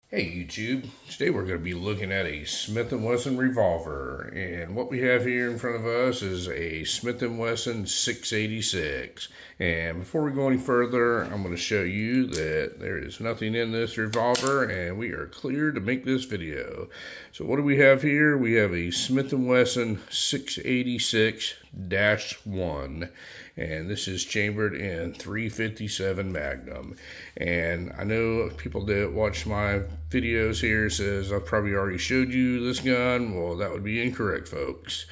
Hey YouTube, today we're going to be looking at a Smith & Wesson revolver, and what we have here in front of us is a Smith & Wesson 686. And before we go any further, I'm going to show you that there is nothing in this revolver and we are clear to make this video. So what do we have here? We have a Smith & Wesson 686-1, and this is chambered in .357 Magnum. And I know people that watch my videos here says I've probably already showed you this gun. Well, that would be incorrect, folks.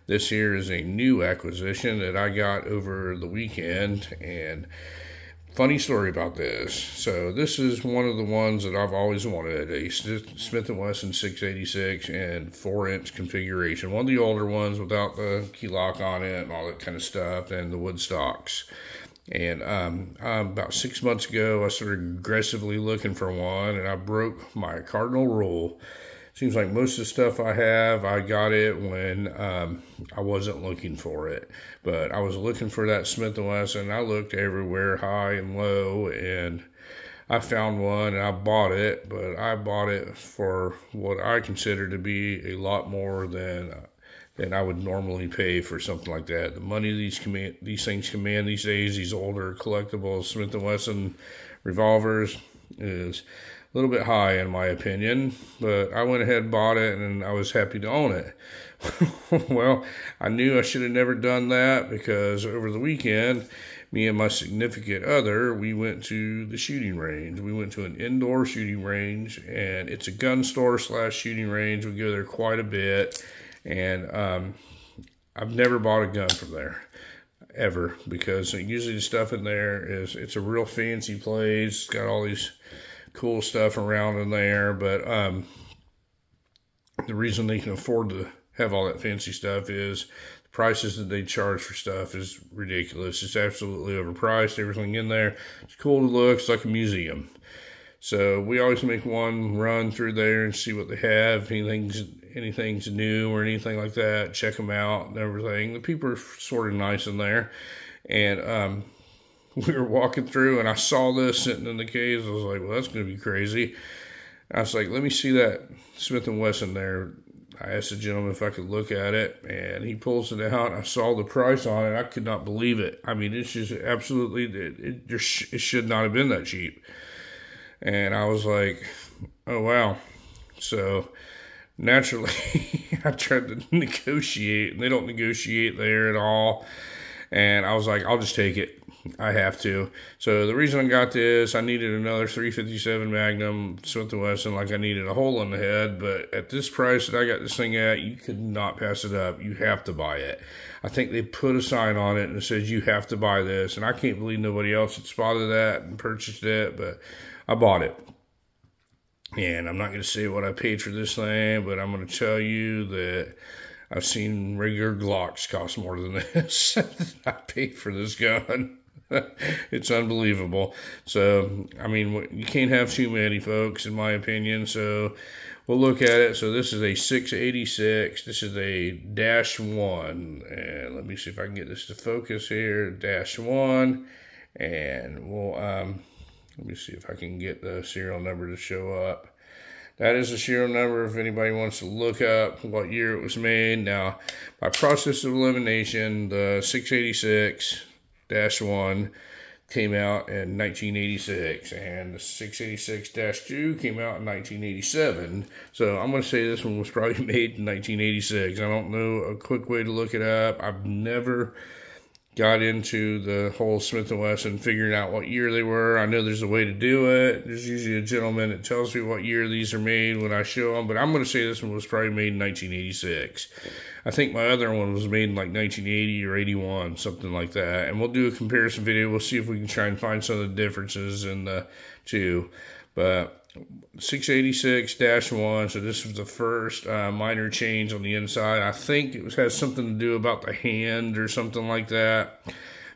This here is a new acquisition that I got over the weekend, and funny story about this. So this is one of the ones that I've always wanted, a Smith & Wesson 686 and 4-inch configuration. One of the older ones without the key lock on it and all that kind of stuff, and the wood stocks. And about 6 months ago, I started aggressively looking for one, and I broke my cardinal rule. Seems like most of the stuff I have, I got it when I wasn't looking for it. But I was looking for that Smith & Wesson. I looked everywhere, high and low, and I found one and I bought it. But I bought it for what I consider to be a lot more than I would normally pay for something like that. The money these things command these days, these older collectible Smith & Wesson revolvers, is a little bit high in my opinion, but I went ahead and bought it, and I was happy to own it. Well, I knew I should have never done that, because over the weekend, me and my significant other, we went to the shooting range. We went to an indoor shooting range, and it's a gun store / shooting range. We go there quite a bit, and I've never bought a gun from there ever, because usually the stuff in there it's a real fancy place. It's got all these cool stuff around in there, but the reason they can afford to have all that fancy stuff is the prices that they charge for stuff is ridiculous. It's absolutely overpriced. Everything in there, it's cool to look. It's like a museum. So we always make one run through there and see what they have. Anything's new or anything like that, check them out and everything. The people are sort of nice in there, and we were walking through, and I saw this sitting in the case. I was like, well, that's going to be crazy. I was like, let me see that Smith & Wesson there. I asked the gentleman if I could look at it, and he pulls it out. I saw the price on it. I could not believe it. I mean, it's just absolutely, it should not have been that cheap. And I was like, oh, wow. So naturally, I tried to negotiate, and they don't negotiate there at all. And I was like, I'll just take it. I have to. So the reason I got this, I needed another .357 Magnum Smith & Wesson, like I needed a hole in the head. But at this price that I got this thing at, you could not pass it up. You have to buy it. I think they put a sign on it and it says you have to buy this. And I can't believe nobody else had spotted that and purchased it, but I bought it. And I'm not going to say what I paid for this thing, but I'm going to tell you that I've seen regular Glocks cost more than this. I paid for this gun. It's unbelievable. So, I mean, you can't have too many, folks, in my opinion. So, we'll look at it. So, this is a 686. This is a -1. And let me see if I can get this to focus here. -1. And we'll, let me see if I can get the serial number to show up. That is the serial number if anybody wants to look up what year it was made. Now, by process of elimination, the 686-1 came out in 1986, and the 686-2 came out in 1987. So I'm going to say this one was probably made in 1986. I don't know a quick way to look it up. I've never got into the whole Smith & Wesson, figuring out what year they were. I know there's a way to do it. There's usually a gentleman that tells me what year these are made when I show them, but I'm going to say this one was probably made in 1986. I think my other one was made in like 1980 or 81, something like that. And we'll do a comparison video. We'll see if we can try and find some of the differences in the two. But 686-1, so this was the first minor change on the inside. I think it has something to do about the hand or something like that.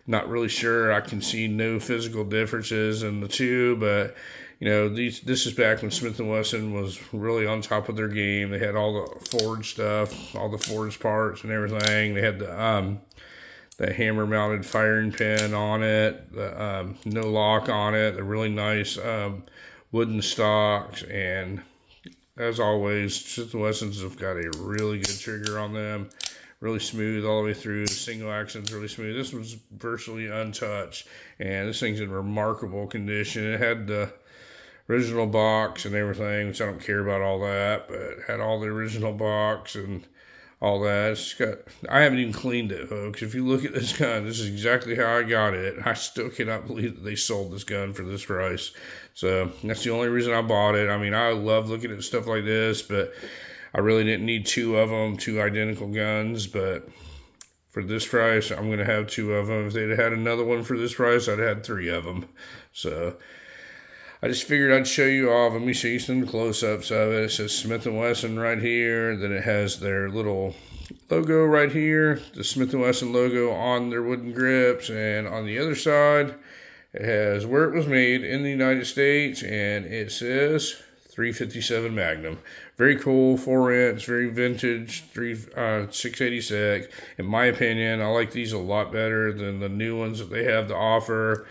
Not really sure. I can see no physical differences in the two, but you know, this is back when Smith & Wesson was really on top of their game. They had all the forged stuff, all the forged parts and everything. They had the hammer-mounted firing pin on it, the no lock on it, the really nice wooden stocks, and as always, Smith & Wessons have got a really good trigger on them. Really smooth all the way through. The single action's really smooth. This was virtually untouched, and this thing's in remarkable condition. It had the original box and everything, which I don't care about all that, but it had all the original box and all that. It's got, I haven't even cleaned it, folks. If you look at this gun, this is exactly how I got it. I still cannot believe that they sold this gun for this price. So that's the only reason I bought it. I mean, I love looking at stuff like this, but I really didn't need two of them, two identical guns. But for this price, I'm going to have two of them. If they'd had another one for this price, I'd have had three of them. So I just figured I'd show you all. Let me show you some close-ups of it. It says Smith & Wesson right here. Then it has their little logo right here, the Smith & Wesson logo on their wooden grips. And on the other side, it has where it was made in the United States, and it says 357 Magnum. Very cool, 4-inch, very vintage, 686. In my opinion, I like these a lot better than the new ones that they have to offer.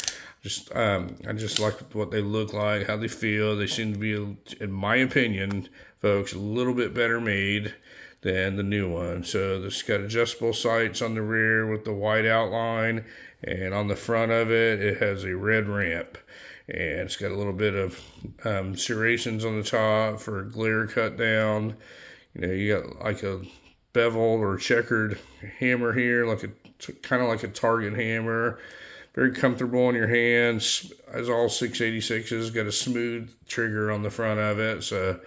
I just like what they look like, how they feel. They seem to be, in my opinion, folks, a little bit better made than the new one. So this got adjustable sights on the rear with the white outline, and on the front of it, it has a red ramp. And it's got a little bit of serrations on the top for glare cut down. You know, you got like a beveled or checkered hammer here, like a kind of like a target hammer. Very comfortable in your hands, as all 686s. Got a smooth trigger on the front of it. So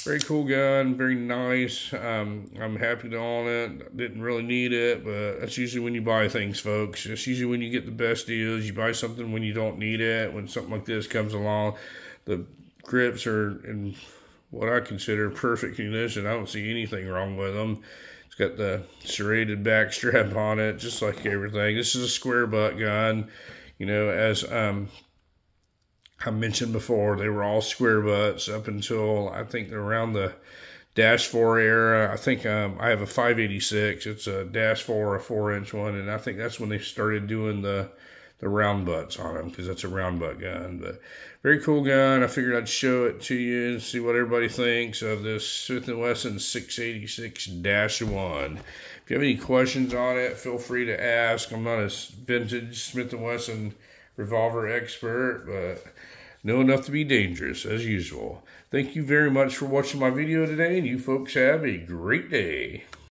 very cool gun, very nice. I'm happy to own it. Didn't really need it, but that's usually when you buy things, folks. It's usually when you get the best deals. You buy something when you don't need it. When something like this comes along, the grips are in what I consider perfect condition. I don't see anything wrong with them. It's got the serrated back strap on it, just like everything. This is a square butt gun. You know, as I mentioned before, they were all square butts up until I think around the Dash 4 era. I think I have a 586. It's a Dash 4, a 4-inch one, and I think that's when they started doing the round butts on them, because that's a round butt gun. But very cool gun. I figured I'd show it to you and see what everybody thinks of this Smith & Wesson 686-1. If you have any questions on it, feel free to ask. I'm not a vintage Smith & Wesson revolver expert, but know enough to be dangerous, as usual. Thank you very much for watching my video today, and you folks have a great day.